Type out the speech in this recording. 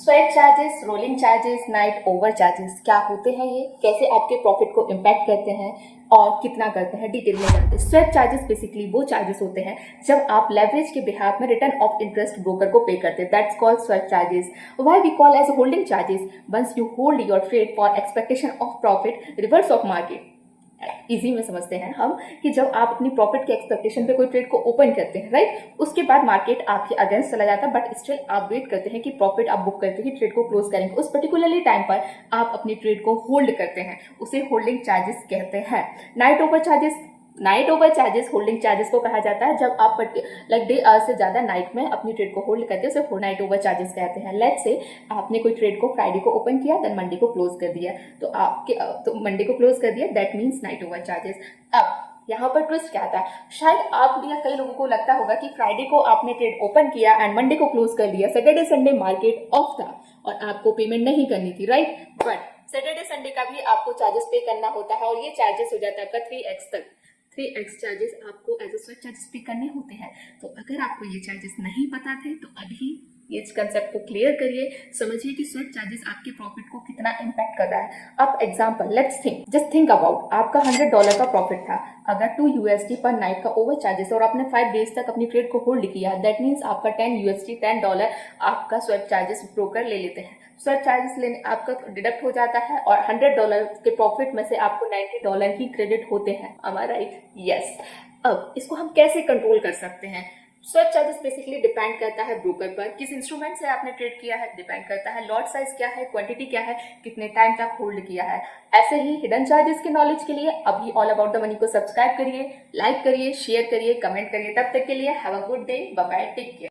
Sweat charges, rolling charges, night over charges क्या होते हैं, ये कैसे आपके प्रॉफिट को इम्पैक्ट करते हैं और कितना करते हैं, डिटेल में जानते हैं। स्वेट चार्जेस बेसिकली वो चार्जेस होते हैं जब आप लेवरेज के बिहाफ में रिटर्न ऑफ इंटरेस्ट ब्रोकर को पे करते हैं। That's called swap charges. Why we call as holding charges? Once you hold your trade for expectation of profit, reverse of market. Easy में समझते हैं हम कि जब आप अपनी प्रॉफिट के एक्सपेक्टेशन पे कोई ट्रेड को ओपन करते हैं, राइट, उसके बाद मार्केट आपके अगेंस्ट चला जाता है, बट स्टिल आप वेट करते हैं कि प्रॉफिट आप बुक करके ही ट्रेड को क्लोज करेंगे। उस पर्टिकुलरली टाइम पर आप अपनी ट्रेड को होल्ड करते हैं, उसे होल्डिंग चार्जेस कहते हैं। Night over charges holding charges को कहा जाता है जब आप लाइक डे आवर से ज्यादा नाइट में अपनी ट्रेड को होल्ड करते हैं, उसे नाइट ओवर चार्जेस कहते हैं। लेट्स से आपने कोई ट्रेड को फ्राइडे को ओपन किया, देन मंडे को क्लोज कर दिया, तो मंडे को क्लोज कर दिया, that means night over charges. अब यहाँ पर ट्विस्ट क्या आता है, शायद आप या कई लोगों को लगता होगा कि फ्राइडे को आपने ट्रेड ओपन किया एंड मंडे को क्लोज कर दिया, सैटरडे संडे मार्केट ऑफ था और आपको पेमेंट नहीं करनी थी, राइट, बट सैटरडे संडे का भी आपको चार्जेस पे करना होता है और ये चार्जेस हो जाता है आपका 3x तक। 3x चार्जेस आपको एज अ स्वेट चार्जेस पे करने होते हैं। तो अगर आपको ये चार्जेस नहीं पता थे तो अभी ये कंसेप्ट को क्लियर करिए, समझिए कि स्वेट चार्जेस आपके प्रॉफिट को कितना इंपैक्ट कर रहा है। अब example let's think, just think about, आपका $100 का प्रॉफिट था, अगर 2 USD पर नाइट का ओवर चार्जेस और आपने 5 डेज तक अपनी ट्रेड को होल्ड किया, दैट मीन्स आपका 10 USD $10 आपका स्वेट चार्जेस ब्रोकर ले लेते हैं। स्वेट चार्जेस लेने आपका डिडक्ट हो जाता है और $100 के प्रॉफिट में से आपको $90 ही क्रेडिट होते हैं। Am I right? Yes. अब इसको हम कैसे कंट्रोल कर सकते हैं? स्वेट चार्जेस बेसिकली डिपेंड करता है ब्रोकर पर, किस इंस्ट्रूमेंट से आपने ट्रेड किया है डिपेंड करता है, लॉट साइज क्या है, क्वांटिटी क्या है, कितने टाइम तक होल्ड किया है। ऐसे ही हिडन चार्जेस के नॉलेज के लिए अभी ऑल अबाउट द मनी को सब्सक्राइब करिए, लाइक करिए, शेयर करिए, कमेंट करिए। तब तक के लिए have a good day, bye bye, take care.